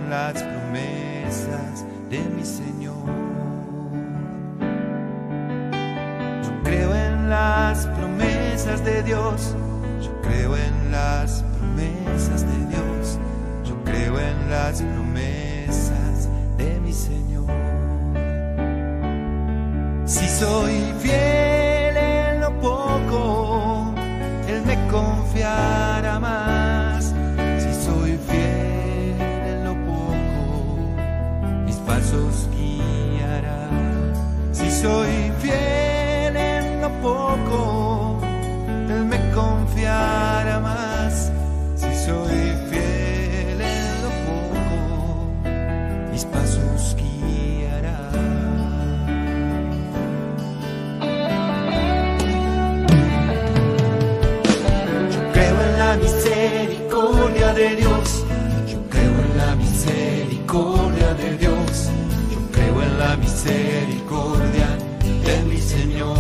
en las promesas de mi Señor. Yo creo en las promesas de Dios. Yo creo en las promesas de Dios. Yo creo en las promesas de mi Señor. Si soy fiel en lo poco, Él me confiará más. Si soy fiel en lo poco, mis pasos guiará. Si soy fiel en lo poco, Él me confiará más. Si soy fiel en lo poco, mis pasos guiará. Yo creo en la misericordia de Dios. Yo creo en la misericordia de Dios. Yo creo en la misericordia de mi Señor.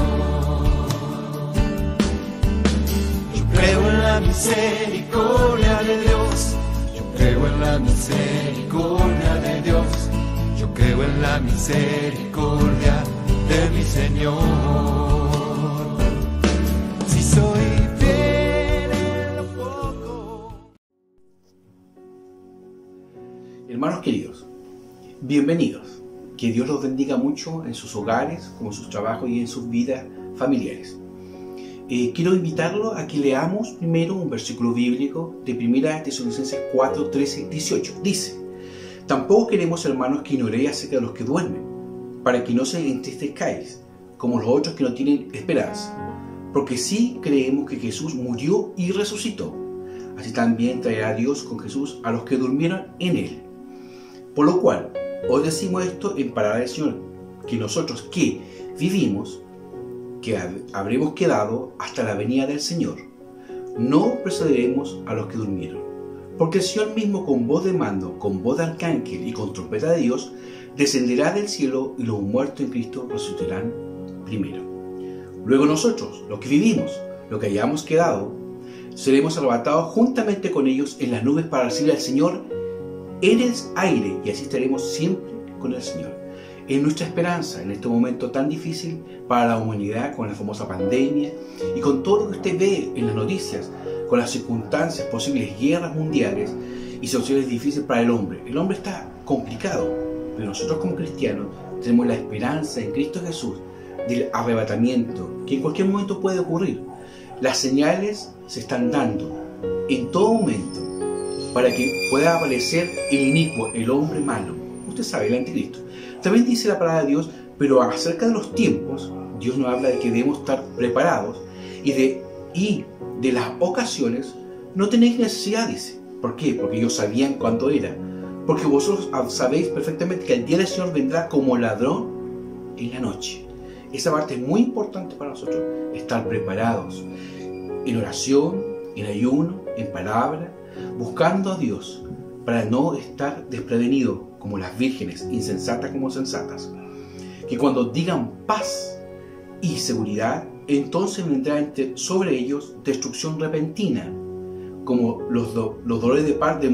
Creo en la misericordia de Dios. Yo creo en la misericordia de Dios. Yo creo en la misericordia de mi Señor. Si soy fiel en lo poco. Hermanos queridos, bienvenidos. Que Dios los bendiga mucho en sus hogares, como en sus trabajos y en sus vidas familiares. Quiero invitarlo a que leamos primero un versículo bíblico de 1 Tesalonicenses 4, 13, 18. Dice: tampoco queremos, hermanos, que ignoréis acerca de los que duermen, para que no se entristezcáis, como los otros que no tienen esperanza. Porque sí creemos que Jesús murió y resucitó. Así también traerá Dios con Jesús a los que durmieron en Él. Por lo cual, os decimos esto en palabra del Señor, que nosotros que vivimos, que habremos quedado hasta la venida del Señor, no precederemos a los que durmieron. Porque el Señor mismo, con voz de mando, con voz de arcángel y con trompeta de Dios, descenderá del cielo, y los muertos en Cristo resucitarán primero. Luego nosotros, los que vivimos, los que hayamos quedado, seremos arrebatados juntamente con ellos en las nubes para recibir al Señor en el aire, y así estaremos siempre con el Señor. Es nuestra esperanza en este momento tan difícil para la humanidad, con la famosa pandemia y con todo lo que usted ve en las noticias, con las circunstancias, posibles guerras mundiales y situaciones difíciles para el hombre. El hombre está complicado, pero nosotros como cristianos tenemos la esperanza en Cristo Jesús del arrebatamiento, que en cualquier momento puede ocurrir. Las señales se están dando en todo momento para que pueda aparecer el inicuo, el hombre malo. Usted sabe, el anticristo. También dice la palabra de Dios, pero acerca de los tiempos, Dios nos habla de que debemos estar preparados y de las ocasiones no tenéis necesidad, dice. ¿Por qué? Porque ellos sabían cuándo era. Porque vosotros sabéis perfectamente que el día del Señor vendrá como ladrón en la noche. Esa parte es muy importante para nosotros, estar preparados en oración, en ayuno, en palabra, buscando a Dios para no estar desprevenidos como las vírgenes, insensatas como sensatas. Que cuando digan paz y seguridad, entonces vendrá sobre ellos destrucción repentina, como los dolores de parto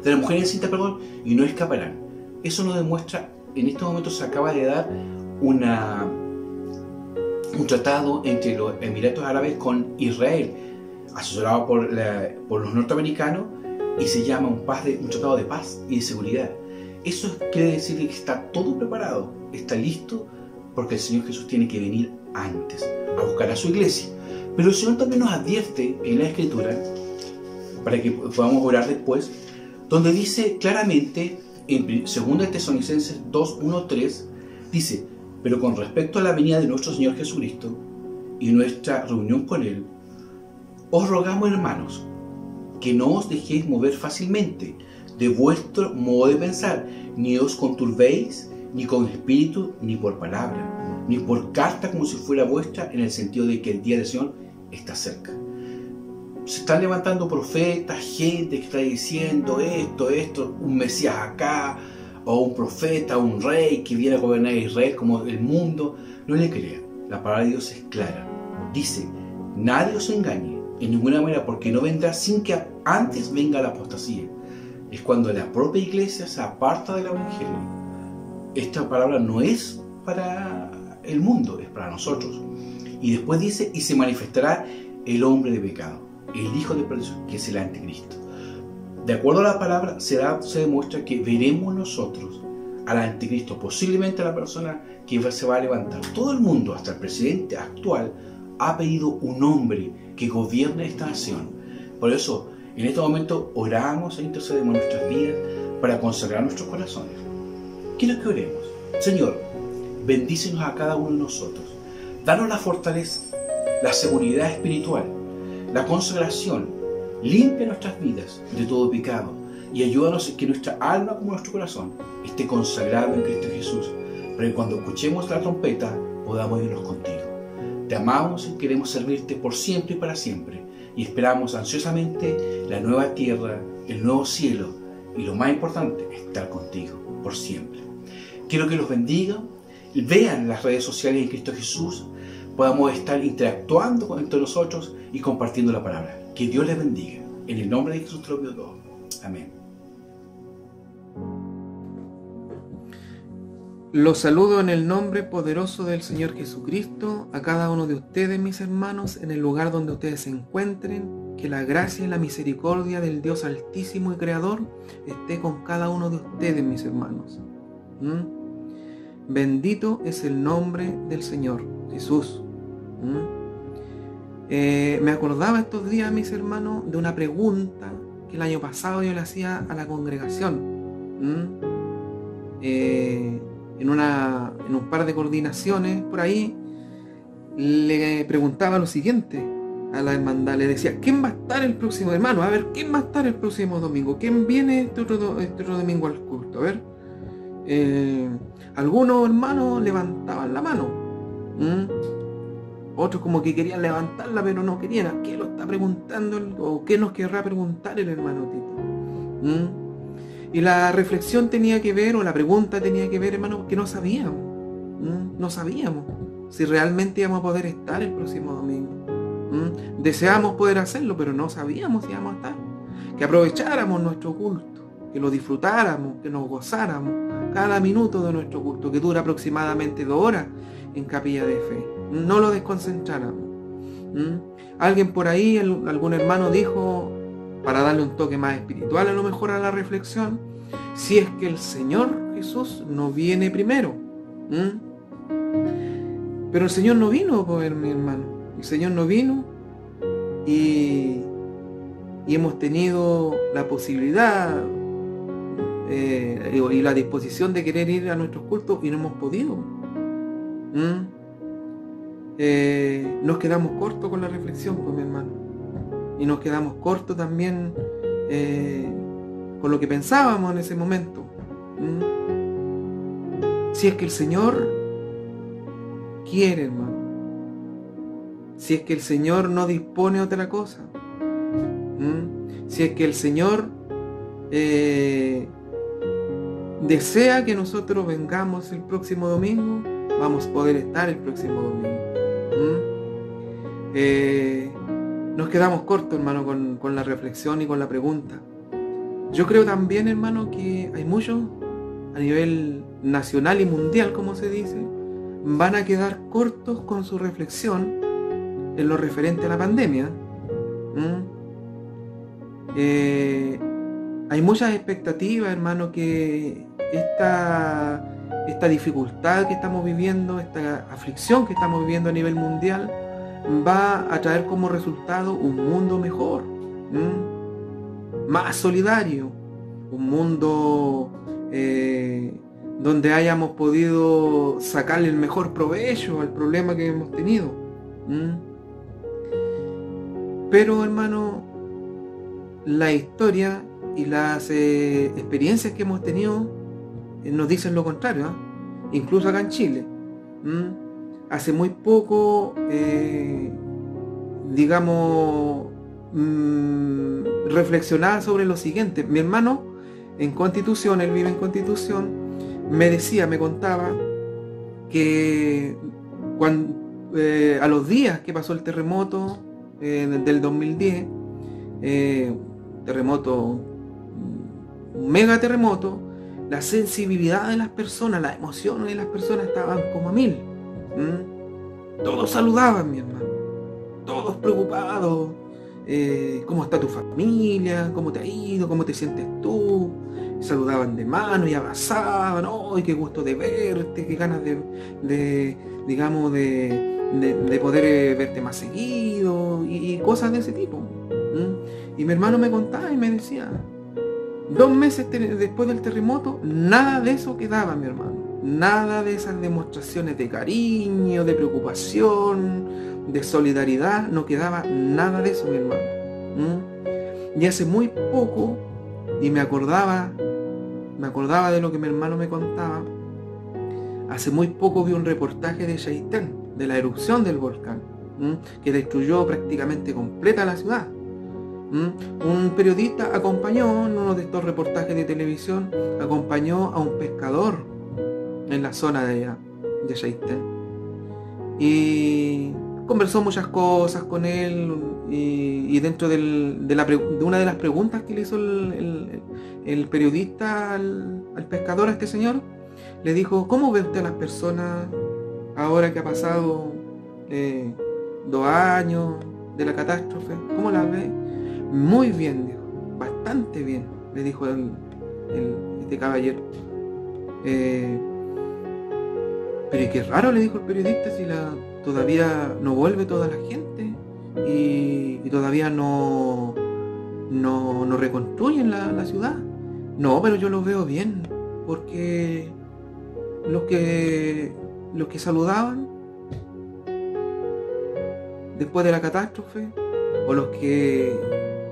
de la mujer encinta, y no escaparán. Eso nos demuestra, en este momento se acaba de dar un tratado entre los Emiratos Árabes con Israel, asesorado por los norteamericanos, y se llama un tratado de paz y de seguridad. Eso quiere decir que está todo preparado, está listo, porque el Señor Jesús tiene que venir antes a buscar a su iglesia. Pero el Señor también nos advierte en la Escritura, para que podamos orar después, donde dice claramente en 2 Tesalonicenses 2, 1, 3, dice: pero con respecto a la venida de nuestro Señor Jesucristo y nuestra reunión con Él, os rogamos, hermanos, que no os dejéis mover fácilmente de vuestro modo de pensar, ni os conturbéis, ni con espíritu, ni por palabra, ni por carta como si fuera vuestra, en el sentido de que el día del Señor está cerca. Se están levantando profetas, gente que está diciendo esto, un Mesías acá, o un profeta, un rey que viene a gobernar a Israel como el mundo. No le crean, la palabra de Dios es clara. Dice: nadie os engañe en ninguna manera, porque no vendrá sin que antes venga la apostasía. es cuando la propia iglesia se aparta del Evangelio. Esta palabra no es para el mundo, es para nosotros. Y después dice, y se manifestará el hombre de pecado, el hijo de perdición, que es el anticristo. De acuerdo a la palabra, se demuestra que veremos nosotros al anticristo, posiblemente a la persona que se va a levantar. Todo el mundo, hasta el presidente actual, ha pedido un hombre que gobierne esta nación. Por eso, en este momento, oramos e intercedemos en nuestras vidas para consagrar nuestros corazones. Quiero que oremos. Señor, bendícenos a cada uno de nosotros. Danos la fortaleza, la seguridad espiritual, la consagración. Limpia nuestras vidas de todo pecado y ayúdanos a que nuestra alma como nuestro corazón esté consagrado en Cristo Jesús, para que cuando escuchemos la trompeta podamos irnos contigo. Te amamos y queremos servirte por siempre y para siempre, y esperamos ansiosamente la nueva tierra, el nuevo cielo y, lo más importante, estar contigo por siempre. Quiero que los bendiga, vean las redes sociales en Cristo Jesús, podamos estar interactuando entre nosotros y compartiendo la palabra. Que Dios les bendiga. En el nombre de Jesús te lo pido todo. Amén. Los saludo en el nombre poderoso del Señor Jesucristo, a cada uno de ustedes, mis hermanos, en el lugar donde ustedes se encuentren. Que la gracia y la misericordia del Dios Altísimo y Creador esté con cada uno de ustedes, mis hermanos. Bendito es el nombre del Señor Jesús. Me acordaba estos días, mis hermanos, de una pregunta que el año pasado yo le hacía a la congregación. En un par de coordinaciones por ahí, le preguntaba lo siguiente a la hermandad. Le decía, ¿quién va a estar el próximo, hermano? A ver, ¿quién va a estar el próximo domingo? ¿Quién viene este otro domingo al culto? A ver. Algunos hermanos levantaban la mano. Otros como que querían levantarla, pero no querían. ¿Qué lo está preguntando? ¿O qué nos querrá preguntar el hermano Tito? Y la reflexión tenía que ver, o la pregunta tenía que ver, hermano, que no sabíamos. No sabíamos si realmente íbamos a poder estar el próximo domingo. Deseamos poder hacerlo, pero no sabíamos si íbamos a estar. Que aprovecháramos nuestro culto, que lo disfrutáramos, que nos gozáramos cada minuto de nuestro culto, que dura aproximadamente 2 horas en Capilla de Fe. No lo desconcentráramos. Alguien por ahí, algún hermano dijo, para darle un toque más espiritual a lo mejor a la reflexión, si es que el Señor Jesús no viene primero. Pero el Señor no vino, pues, mi hermano. El Señor no vino y hemos tenido la posibilidad y la disposición de querer ir a nuestros cultos y no hemos podido. Nos quedamos cortos con la reflexión, pues, mi hermano. Y nos quedamos cortos también con lo que pensábamos en ese momento. Si es que el Señor quiere, hermano. Si es que el Señor no dispone otra cosa. Si es que el Señor desea que nosotros vengamos el próximo domingo, vamos a poder estar el próximo domingo. Nos quedamos cortos, hermano, con la reflexión y con la pregunta. Yo creo también, hermano, que hay muchos a nivel nacional y mundial, como se dice, van a quedar cortos con su reflexión en lo referente a la pandemia. Hay muchas expectativas, hermano, que esta dificultad que estamos viviendo, esta aflicción que estamos viviendo a nivel mundial, va a traer como resultado un mundo mejor, más solidario, un mundo donde hayamos podido sacarle el mejor provecho al problema que hemos tenido. Pero, hermano, la historia y las experiencias que hemos tenido nos dicen lo contrario, incluso acá en Chile. Hace muy poco, reflexionaba sobre lo siguiente. Mi hermano en Constitución, él vive en Constitución, me contaba que a los días que pasó el terremoto del 2010, terremoto un mega terremoto, la sensibilidad de las personas, las emociones de las personas estaban como a 1000. Todos saludaban, mi hermano. Todos preocupados. ¿Cómo está tu familia? ¿Cómo te ha ido? ¿Cómo te sientes tú? Saludaban de mano y abrazaban. ¡Ay, qué gusto de verte! ¡Qué ganas de poder verte más seguido! Y cosas de ese tipo. Y mi hermano me contaba y me decía, 2 meses después del terremoto, nada de eso quedaba, mi hermano. Nada de esas demostraciones de cariño, de preocupación, de solidaridad, no quedaba nada de eso, mi hermano. Y hace muy poco, y me acordaba de lo que mi hermano me contaba, hace muy poco vi un reportaje de Chaitén, de la erupción del volcán, que destruyó prácticamente completa la ciudad. Un periodista acompañó, en uno de estos reportajes de televisión, acompañó a un pescador en la zona de allá, de Chaitén. Y conversó muchas cosas con él, y dentro de una de las preguntas que le hizo el periodista al pescador, a este señor, le dijo, ¿cómo ve usted a las personas ahora que ha pasado 2 años de la catástrofe? ¿Cómo las ve? Muy bien, dijo, bastante bien, le dijo este caballero. Pero qué raro, le dijo el periodista, si todavía no vuelve toda la gente y todavía no reconstruyen la ciudad. No, pero yo lo veo bien, porque los que saludaban después de la catástrofe, o los que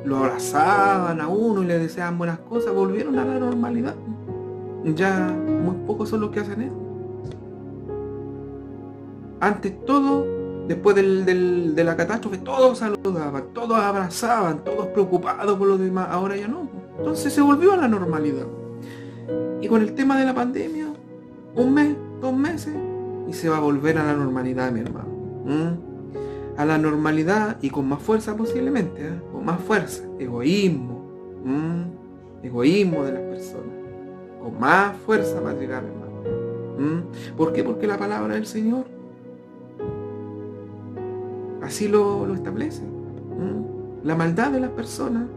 lo abrazaban a uno y le deseaban buenas cosas, volvieron a la normalidad. Ya muy pocos son los que hacen eso. Antes todo, después de la catástrofe, todos saludaban, todos abrazaban, todos preocupados por los demás. Ahora ya no. Entonces se volvió a la normalidad. Y con el tema de la pandemia, 1 mes, 2 meses, y se va a volver a la normalidad, mi hermano. A la normalidad, y con más fuerza posiblemente, con más fuerza. Egoísmo. Egoísmo de las personas. Con más fuerza va a llegar, hermano. ¿Por qué? Porque la palabra del Señor así lo establece. La maldad de las personas,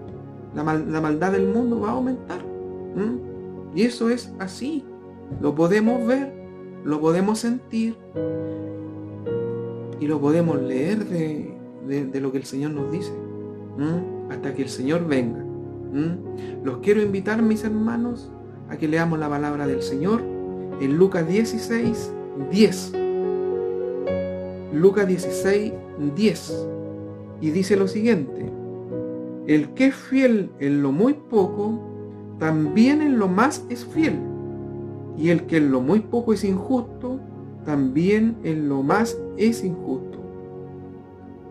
la maldad del mundo va a aumentar. Y eso es así. Lo podemos ver, lo podemos sentir y lo podemos leer de lo que el Señor nos dice, hasta que el Señor venga. Los quiero invitar, mis hermanos, a que leamos la palabra del Señor en Lucas 16, 10. Lucas 16, 10. Y dice lo siguiente: el que es fiel en lo muy poco, también en lo más es fiel. Y el que en lo muy poco es injusto, también en lo más es injusto.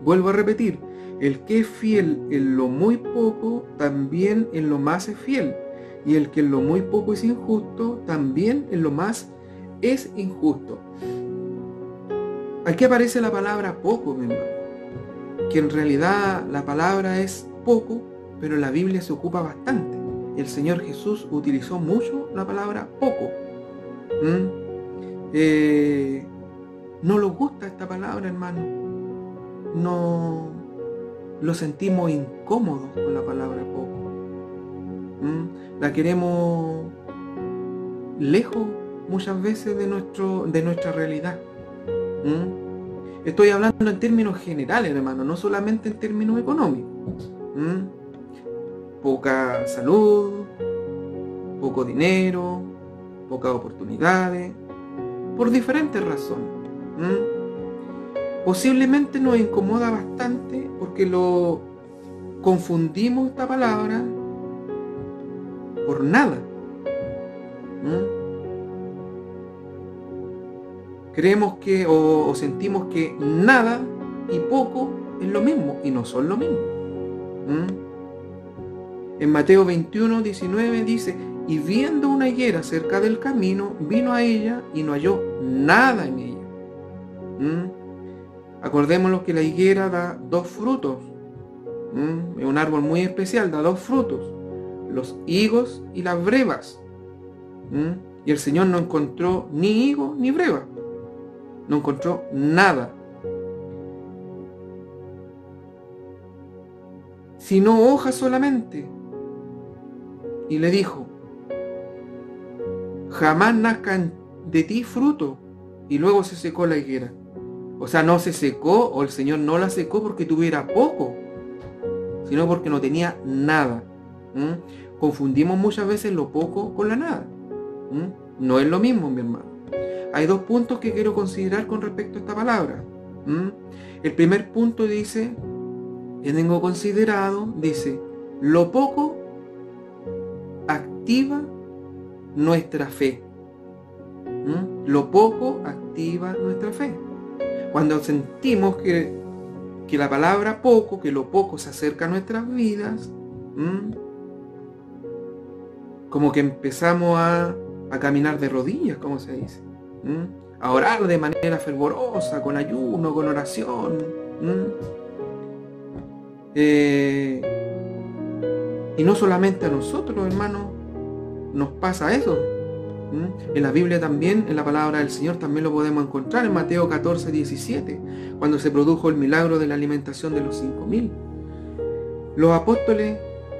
Vuelvo a repetir: el que es fiel en lo muy poco, también en lo más es fiel. Y el que en lo muy poco es injusto, también en lo más es injusto. Aquí aparece la palabra poco, mi hermano. Que en realidad la palabra es poco, pero en la Biblia se ocupa bastante. El Señor Jesús utilizó mucho la palabra poco. No nos gusta esta palabra, hermano. No lo sentimos incómodos con la palabra poco. La queremos lejos muchas veces de nuestra realidad. Estoy hablando en términos generales, hermano, no solamente en términos económicos. Poca salud, poco dinero, pocas oportunidades, por diferentes razones. Posiblemente nos incomoda bastante porque lo confundimos esta palabra por nada. Creemos que o sentimos que nada y poco es lo mismo, y no son lo mismo. En Mateo 21, 19 dice: y viendo una higuera cerca del camino, vino a ella y no halló nada en ella. Acordémonos que la higuera da 2 frutos. Es un árbol muy especial, da 2 frutos. los higos y las brevas. Y el Señor no encontró ni higo ni breva. No encontró nada. Sino hojas solamente. Y le dijo: jamás nazca de ti fruto. Y luego se secó la higuera. O sea, no se secó, o el Señor no la secó porque tuviera poco, sino porque no tenía nada. Confundimos muchas veces lo poco con la nada. No es lo mismo, mi hermano. Hay dos puntos que quiero considerar con respecto a esta palabra. El primer punto dice, que tengo considerado, dice: lo poco activa nuestra fe. Lo poco activa nuestra fe. Cuando sentimos que la palabra poco, que lo poco se acerca a nuestras vidas, como que empezamos a caminar de rodillas, como se dice, a orar de manera fervorosa, con ayuno, con oración. Y no solamente a nosotros, hermanos, nos pasa eso. En la Biblia también, en la palabra del Señor también lo podemos encontrar en Mateo 14, 17, cuando se produjo el milagro de la alimentación de los 5.000. Los apóstoles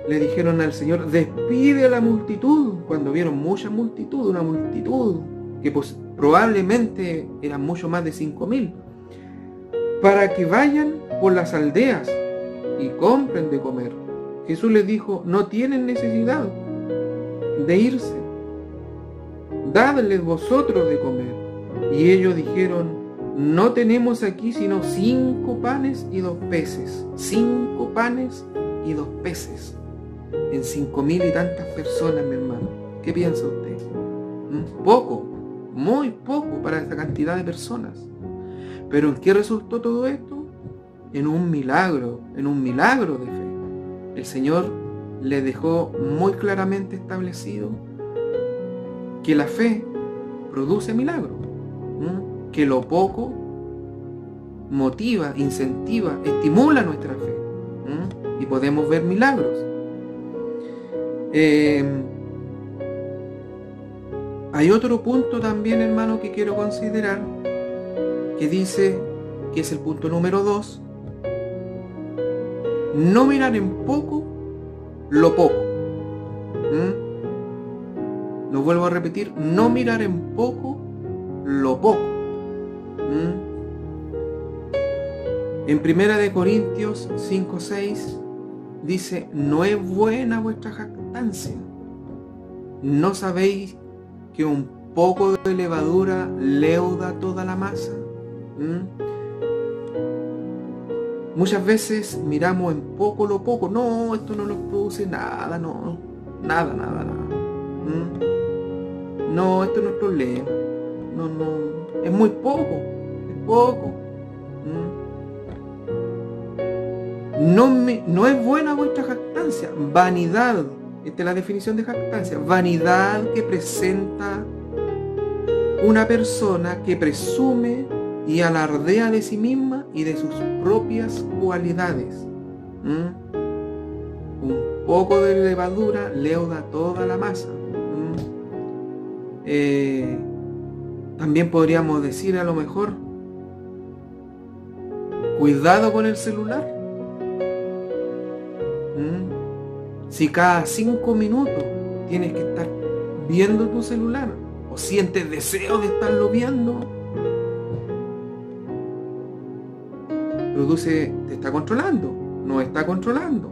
le dijeron al Señor: despide a la multitud, cuando vieron mucha multitud, una multitud que probablemente eran mucho más de 5.000, para que vayan por las aldeas y compren de comer. Jesús les dijo: no tienen necesidad de irse, dadles vosotros de comer. Y ellos dijeron: no tenemos aquí sino 5 panes y 2 peces. 5 panes y 2 peces. En 5.000 y tantas personas, mi hermano. ¿Qué piensa usted? Poco, muy poco para esta cantidad de personas. Pero ¿en qué resultó todo esto? En un milagro de fe. El Señor le dejó muy claramente establecido que la fe produce milagros, que lo poco motiva, incentiva, estimula nuestra fe, y podemos ver milagros. Hay otro punto también, hermano, que quiero considerar, que dice, que es el punto número 2, no mirar en poco lo poco. Lo vuelvo a repetir: no mirar en poco lo poco. En 1 Corintios 5:6 dice: no es buena vuestra jactancia. ¿No sabéis que un poco de levadura leuda toda la masa? Muchas veces miramos en poco lo poco. No, esto no nos produce nada, no. Nada. No, esto no es problema. No. Es muy poco. Es poco. No es buena vuestra jactancia. Vanidad. Esta es la definición de jactancia. Vanidad que presenta una persona que presume y alardea de sí misma y de sus propias cualidades. Un poco de levadura leuda toda la masa. También podríamos decir, a lo mejor, cuidado con el celular. Si cada 5 minutos tienes que estar viendo tu celular, o sientes deseo de estarlo viendo, te está controlando, no está controlando.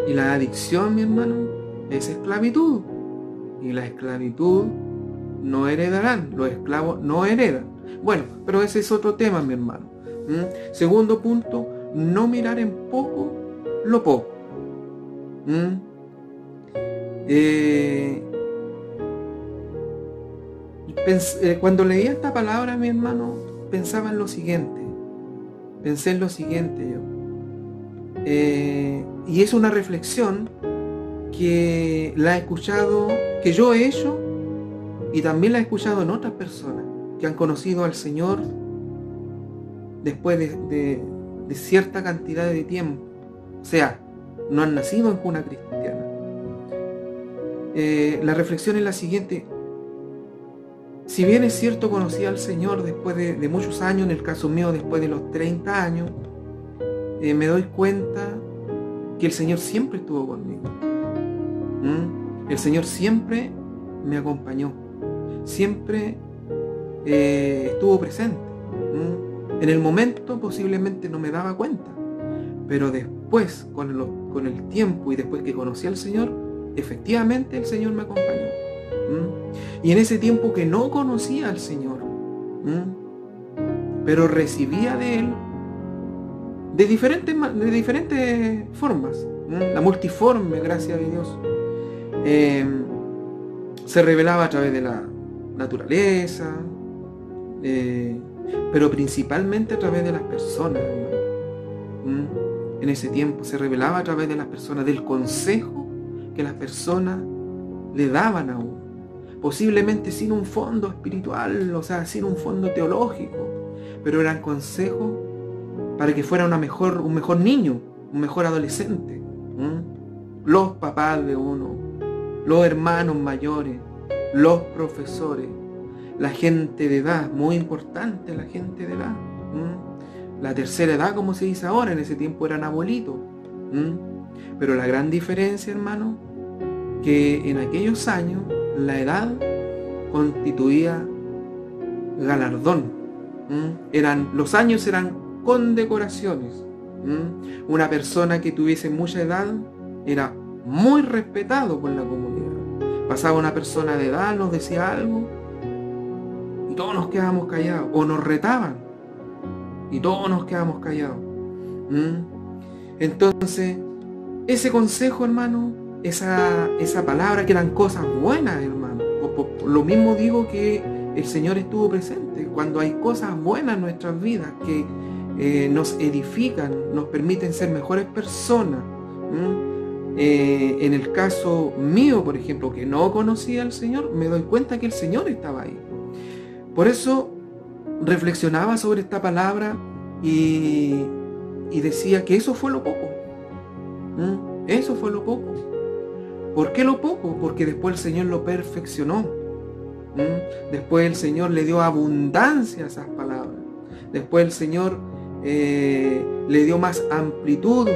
Y la adicción, mi hermano, es esclavitud. Y la esclavitud no heredarán, los esclavos no heredan. Bueno, pero ese es otro tema, mi hermano. Segundo punto, no mirar en poco lo poco. Cuando leía esta palabra, mi hermano, pensaba en lo siguiente. Pensé en lo siguiente yo. Y es una reflexión que la he escuchado, que yo he hecho, y también la he escuchado en otras personas que han conocido al Señor después de cierta cantidad de tiempo, O sea, no han nacido en cuna cristiana. La reflexión es la siguiente. Si bien es cierto, conocí al Señor después de muchos años, en el caso mío después de los 30 años, me doy cuenta que el Señor siempre estuvo conmigo. El Señor siempre me acompañó, siempre estuvo presente. En el momento posiblemente no me daba cuenta, pero después, con el tiempo y después que conocí al Señor, efectivamente el Señor me acompañó. Y en ese tiempo que no conocía al Señor, pero recibía de Él de diferentes formas, la multiforme gracia de Dios, se revelaba a través de la naturaleza, pero principalmente a través de las personas. En ese tiempo se revelaba a través de las personas, del consejo que las personas le daban a uno, posiblemente sin un fondo espiritual, o sea, sin un fondo teológico, pero eran consejos para que fuera un mejor niño, un mejor adolescente. Los papás de uno, los hermanos mayores, los profesores, la gente de edad, muy importante la gente de edad. La tercera edad, como se dice ahora, en ese tiempo eran abuelitos. Pero la gran diferencia, hermano, que en aquellos años la edad constituía galardón. Los años eran condecoraciones. Una persona que tuviese mucha edad era muy respetado por la comunidad. Pasaba una persona de edad, nos decía algo y todos nos quedábamos callados, o nos retaban y todos nos quedábamos callados. Entonces, ese consejo, hermano, esa palabra, que eran cosas buenas, hermano, lo mismo digo que el Señor estuvo presente. Cuando hay cosas buenas en nuestras vidas que nos edifican, nos permiten ser mejores personas. En el caso mío, por ejemplo, que no conocía al Señor, me doy cuenta que el Señor estaba ahí. Por eso reflexionaba sobre esta palabra y decía que eso fue lo poco. Eso fue lo poco. ¿Por qué lo poco? Porque después el Señor lo perfeccionó. Después el Señor le dio abundancia a esas palabras. Después el Señor le dio más amplitud,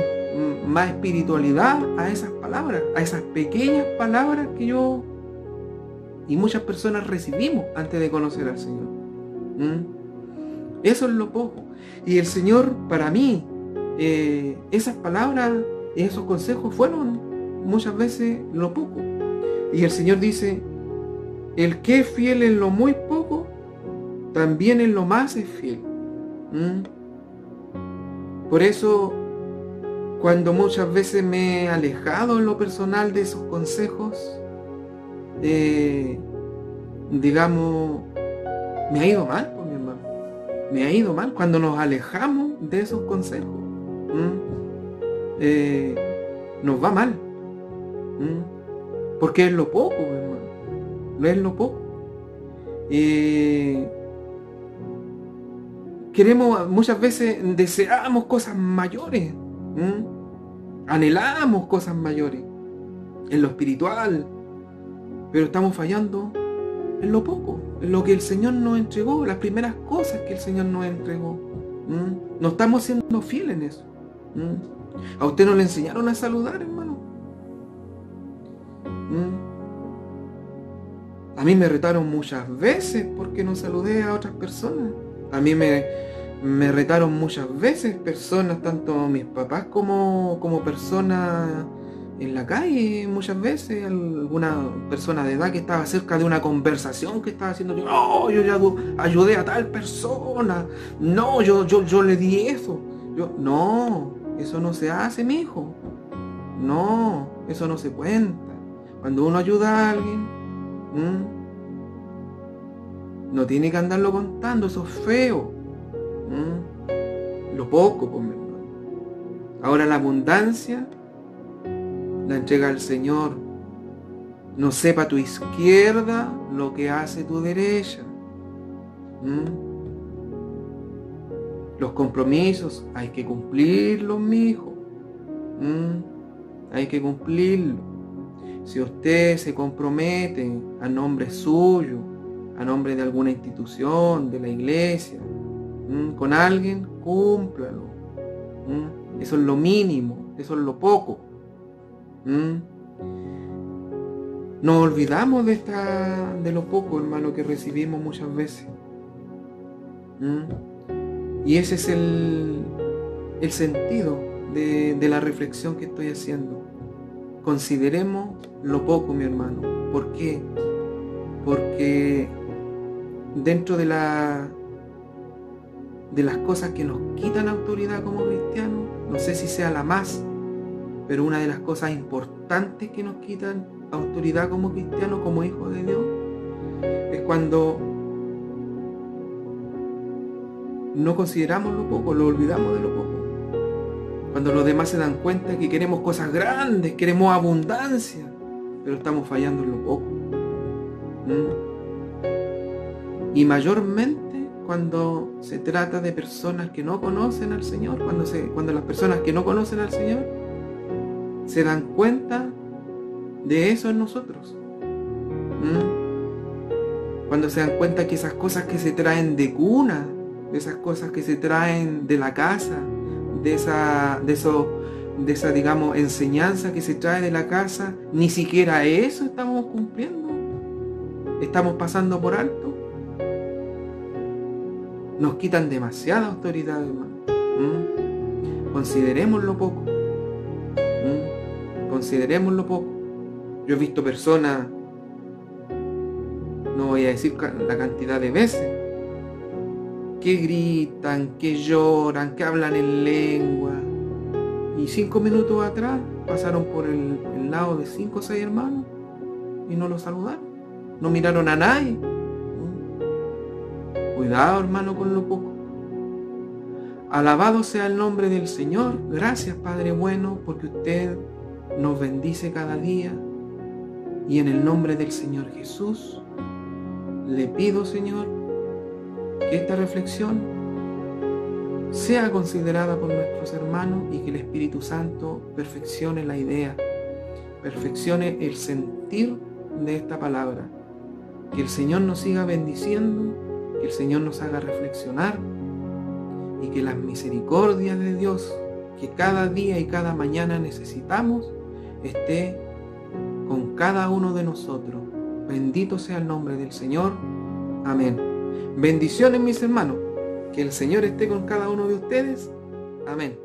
más espiritualidad a esas palabras, a esas pequeñas palabras que yo y muchas personas recibimos antes de conocer al Señor. Eso es lo poco. Y el Señor, para mí, esas palabras y esos consejos fueron muchas veces lo poco. Y el Señor dice: el que es fiel en lo muy poco, también en lo más es fiel. Por eso, cuando muchas veces me he alejado en lo personal de esos consejos, digamos, me ha ido mal, mi hermano. Me ha ido mal cuando nos alejamos de esos consejos. Nos va mal. Porque es lo poco, hermano. No es lo poco. Queremos, muchas veces deseamos cosas mayores. Anhelamos cosas mayores en lo espiritual, pero estamos fallando en lo poco, en lo que el Señor nos entregó, las primeras cosas que el Señor nos entregó. No estamos siendo fieles en eso. ¿A usted no le enseñaron a saludar, hermano? A mí me retaron muchas veces porque no saludé a otras personas. A mí me retaron muchas veces personas, tanto mis papás como personas en la calle. Muchas veces alguna persona de edad que estaba cerca de una conversación que estaba haciendo, no, yo ya ayudé a tal persona, no, yo le di eso. No, eso no se hace, mijo. No, eso no se cuenta. Cuando uno ayuda a alguien, no tiene que andarlo contando, eso es feo. Lo poco, pues, mi hermano. Ahora la abundancia la entrega al Señor. No sepa tu izquierda lo que hace tu derecha. Los compromisos hay que cumplirlos, mi hijo. Hay que cumplirlo. Si usted se compromete a nombre suyo, a nombre de alguna institución, de la iglesia, con alguien, cúmplalo. Eso es lo mínimo, eso es lo poco. Nos olvidamos de lo poco, hermano, que recibimos muchas veces. Y ese es el sentido de la reflexión que estoy haciendo. Consideremos lo poco, mi hermano. ¿Por qué? Porque dentro de las cosas que nos quitan autoridad como cristianos, no sé si sea la más, pero una de las cosas importantes que nos quitan autoridad como cristianos, como hijos de Dios, es cuando no consideramos lo poco, lo olvidamos de lo poco. Cuando los demás se dan cuenta que queremos cosas grandes, queremos abundancia, pero estamos fallando en lo poco. Y mayormente cuando se trata de personas que no conocen al Señor, cuando las personas que no conocen al Señor se dan cuenta de eso en nosotros. Cuando se dan cuenta que esas cosas que se traen de cuna, de esas cosas que se traen de la casa, de esa digamos enseñanza que se trae de la casa, ni siquiera eso estamos cumpliendo, estamos pasando por alto, nos quitan demasiada autoridad, hermano. Consideremos lo poco. Consideremos lo poco. Yo he visto personas, no voy a decir la cantidad de veces, que gritan, que lloran, que hablan en lengua, y 5 minutos atrás pasaron por el lado de 5 o 6 hermanos y no los saludaron, no miraron a nadie. Cuidado, hermano, con lo poco. Alabado sea el nombre del Señor. Gracias, Padre bueno, porque usted nos bendice cada día, y en el nombre del Señor Jesús le pido, Señor, que esta reflexión sea considerada por nuestros hermanos y que el Espíritu Santo perfeccione la idea, perfeccione el sentir de esta palabra. Que el Señor nos siga bendiciendo, que el Señor nos haga reflexionar, y que las misericordias de Dios que cada día y cada mañana necesitamos esté con cada uno de nosotros. Bendito sea el nombre del Señor. Amén. Bendiciones, mis hermanos. Que el Señor esté con cada uno de ustedes. Amén.